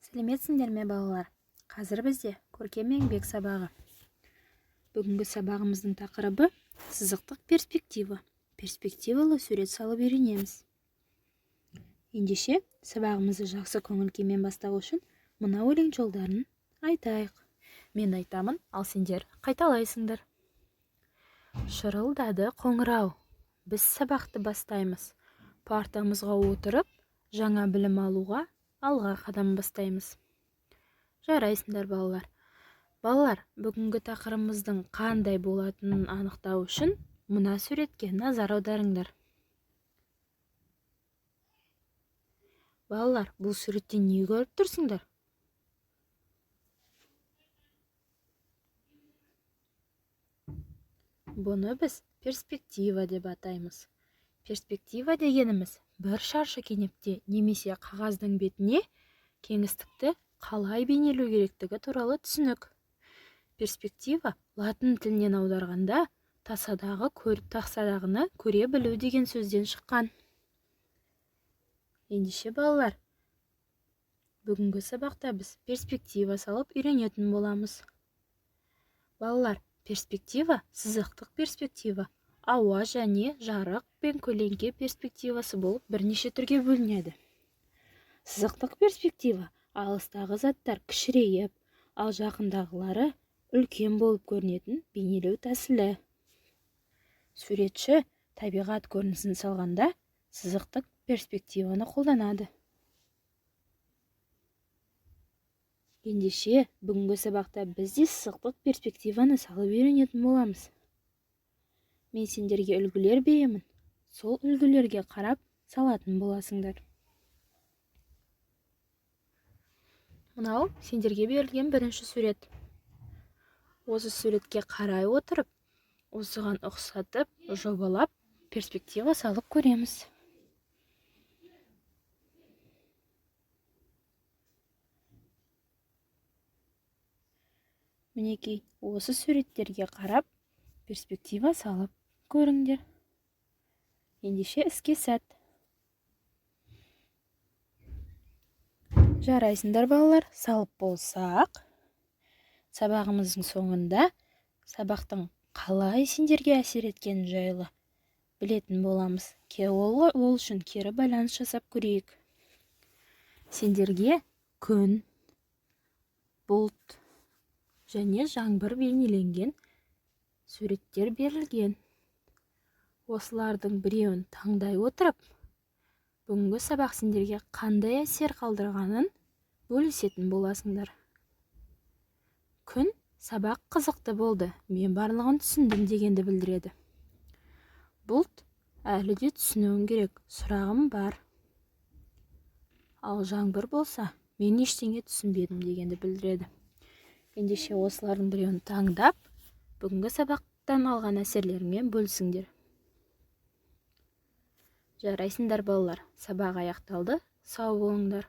Сәлеметсіңдер ме балалар? Қазір бізде көркем еңбек сабағы. Бүгінгі сабағымыздың тақырыбы сызықтық перспектива. Перспективалы сурет салып үйренеміз. Ендеше сабағымызды жақсы көңіл-күймен бастау үшін мына өлең жолдарын айтайық. Мен айтамын, ал сендер қайталайсыңдар. Шырылдады қоңырау. Біз сабақты бастаймыз. Партамызға отырып, жаңа білім алуға алға қадам бастаймыз. Жарайсыңдар балалар. Балалар, бүгінгі тақырыбымыздың қандай болатынын анықтау үшін мына суретке назар аударыңдар. Балалар, бұл суретте не көріп тұрсыңдар? Бұны біз перспектива деп атаймыз. Перспектива дегеніміз бір шаршы кенепте немесе қағаздың бетіне кеңістікті қалай бейнелеу керектігі туралы түсінік. Перспектива латын тілінен аударғанда тақсадағыны көре білу деген сөзден шыққан. Ендеше балалар, бүгінгі сабақта біз перспектива салып үйренетін боламыз. Балалар, перспектива сызықтық перспектива, ауа және жарық пен көлеңке перспективасы болып бірнеше түрге бөлінеді. Сызықтық перспектива алыстағы заттар кішірейіп, ал жақындағылары үлкен болып көрінетін бейнелеу тәсілі. Суретші табиғат көрінісін салғанда сызықтық перспективаны қолданады. Ендеше бүгінгі сабақта біз де сызықтық перспективаны салып үйренетін боламыз. Мен сендерге үлгілер беремін. Сол үлгілерге қарап салатын боласыңдар. Мынау сендерге берілген бірінші сурет. Осы суретке қарай отырып, осыған ұқсатып, жобалап, перспектива салып көреміз. Мінекей, осы суреттерге қарап, перспектива салып көріңдер. Ендеше іске сәт. Жарайсыңдар балалар, салып болсақ, сабағымыздың соңында сабақтың қалай сендерге әсер еткен жайлы білетін боламыз. Ол үшін кері байланыс жасап көрейік. Сендерге күн, бұлт және жаңбыр бейнеленген суреттер берілген. Осылардың біреуін таңдай отырып, бүгінгі сабақ сендерге қандай әсер қалдырғанын бөлісетін боласыңдар. Күн сабақ қызықты болды, мен барлығын түсіндім дегенді білдіреді. Бұлт әлі де түсінуім керек, сұрағым бар. Ал жаңбыр болса, мен ештеңе түсінбедім дегенді білдіреді. Ендеше осылардың біреуін таңдап, бүгінгі сабақтан алған әсерлеріңмен бөлісіңдер. Жарайсыңдар балалар, сабақ аяқталды, сау болыңдар.